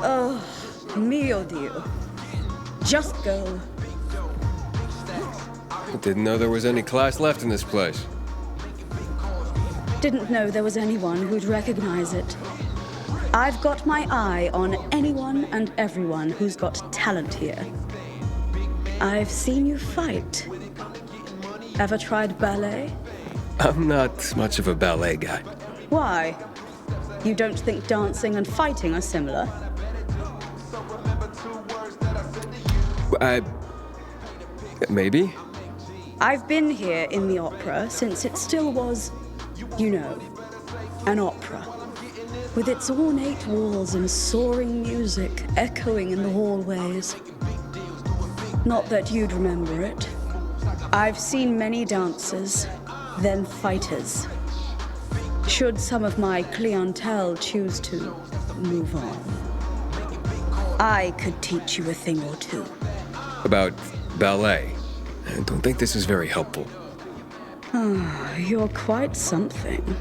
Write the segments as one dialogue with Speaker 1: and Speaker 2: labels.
Speaker 1: Oh, mio Dio. Just go.
Speaker 2: I didn't know there was any class left in this place.
Speaker 1: Didn't know there was anyone who'd recognize it. I've got my eye on anyone and everyone who's got talent here. I've seen you fight. Ever tried ballet?
Speaker 2: I'm not much of a ballet guy.
Speaker 1: Why? You don't think dancing and fighting are similar?
Speaker 2: Maybe?
Speaker 1: I've been here in the opera since it still was, you know, an opera. With its ornate walls and soaring music echoing in the hallways. Not that you'd remember it. I've seen many dancers, then fighters. Should some of my clientele choose to move on, I could teach you a thing or two.
Speaker 2: About ballet. I don't think this is very helpful.
Speaker 1: You're quite something.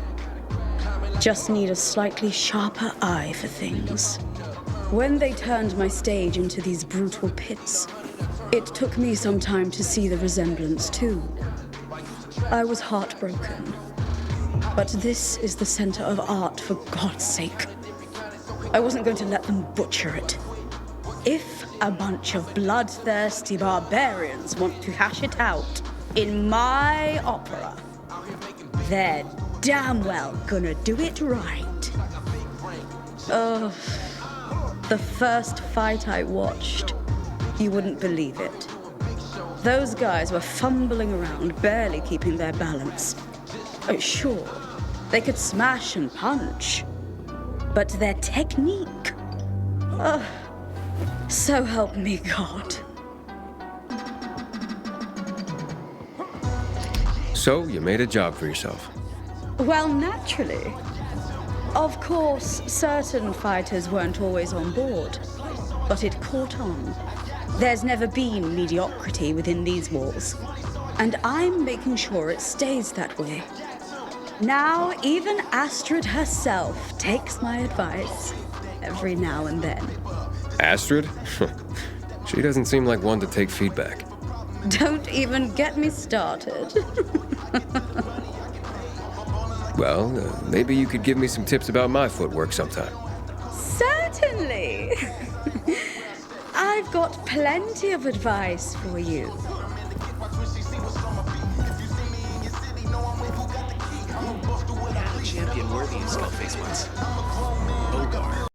Speaker 1: Just need a slightly sharper eye for things. When they turned my stage into these brutal pits, it took me some time to see the resemblance too. I was heartbroken. But this is the center of art, for God's sake. I wasn't going to let them butcher it. If a bunch of bloodthirsty barbarians want to hash it out in my opera, they're damn well gonna do it right. Oh, the first fight I watched, you wouldn't believe it. Those guys were fumbling around, barely keeping their balance. Oh, sure, they could smash and punch, but their technique, so help me God.
Speaker 2: So, you made a job for yourself.
Speaker 1: Well, naturally. Of course, certain fighters weren't always on board, but it caught on. There's never been mediocrity within these walls, and I'm making sure it stays that way. Now, even Astrid herself takes my advice every now and then.
Speaker 2: Astrid? She doesn't seem like one to take feedback.
Speaker 1: Don't even get me started.
Speaker 2: Well, maybe you could give me some tips about my footwork sometime.
Speaker 1: Certainly. I've got plenty of advice for you.
Speaker 3: Champion worthy of Skullface once.